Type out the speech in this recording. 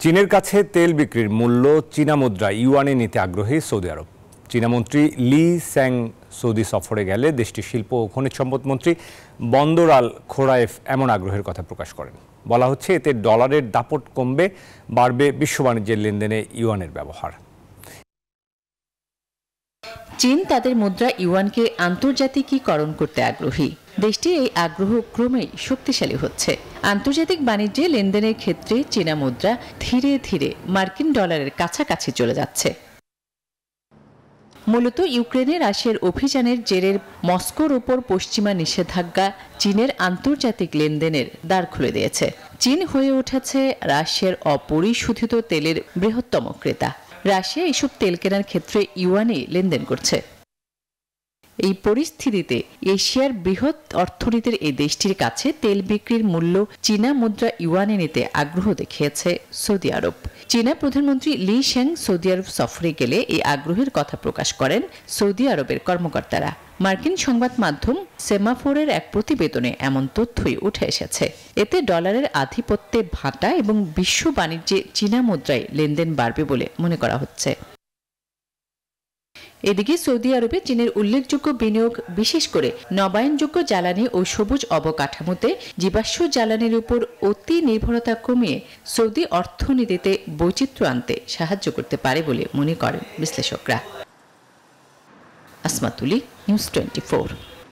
চীনের কাছে তেল বিক্রির মূল্য চীনা মুদ্রা ইউয়ানে নিতে আগ্রহী সৌদি আরব। চীনা মন্ত্রী লি স্যাং সৌদি সফরে গেলে দেশটির শিল্প ও খনিজ সম্পদ মন্ত্রী বন্দর আল খোরায়েফ এমন আগ্রহের কথা প্রকাশ করেন। বলা হচ্ছে এতে ডলারের দাপট কমবে, বাড়বে বিশ্ব বাণিজ্যের লেনদেনে ইউয়ানের ব্যবহার। চীন তাদের মুদ্রা ইউয়ানকে আন্তর্জাতিকীকরণ করতে আগ্রহী। দেশটির এই আগ্রহ ক্রমেই শক্তিশালী হচ্ছে। আন্তর্জাতিক বাণিজ্যে লেনদেনের ক্ষেত্রে চীনা মুদ্রা ধীরে ধীরে মার্কিন ডলারের কাছাকাছি চলে যাচ্ছে। মূলত ইউক্রেনে রাশিয়ার অভিযানের জেরের মস্কোর ওপর পশ্চিমা নিষেধাজ্ঞা চীনের আন্তর্জাতিক লেনদেনের দ্বার খুলে দিয়েছে। চীন হয়ে উঠেছে রাশিয়ার অপরিশোধিত তেলের বৃহত্তম ক্রেতা। রাশিয়া এসব তেল কেনার ক্ষেত্রে ইউয়ানে লেনদেন করছে। এই পরিস্থিতিতে এশিয়ার বৃহৎ অর্থনীতির এই দেশটির কাছে তেল বিক্রির মূল্য চীনা মুদ্রা ইউয়ানে নিতে আগ্রহ দেখিয়েছে সৌদি আরব। চীনা প্রধানমন্ত্রী লি শ্যাং সৌদি আরব সফরে গেলে এই আগ্রহের কথা প্রকাশ করেন সৌদি আরবের কর্মকর্তারা। মার্কিন সংবাদ মাধ্যম সেমাফোরের এক প্রতিবেদনে এমন তথ্যই উঠে এসেছে। এতে ডলারের আধিপত্যে ভাটা এবং বিশ্ব বাণিজ্যে চীনা মুদ্রায় লেনদেন বাড়বে বলে মনে করা হচ্ছে। এদিকে সৌদি আরবে চীনের উল্লেখযোগ্য বিনিয়োগ, বিশেষ করে নবায়নযোগ্য জ্বালানি ও সবুজ অবকাঠামোতে জীবাশ্ম জ্বালানির উপর অতি নির্ভরতা কমিয়ে সৌদি অর্থনীতিতে বৈচিত্র্য আনতে সাহায্য করতে পারে বলে মনে করেন বিশ্লেষকরা। আসমাতুলি, নিউজ 24।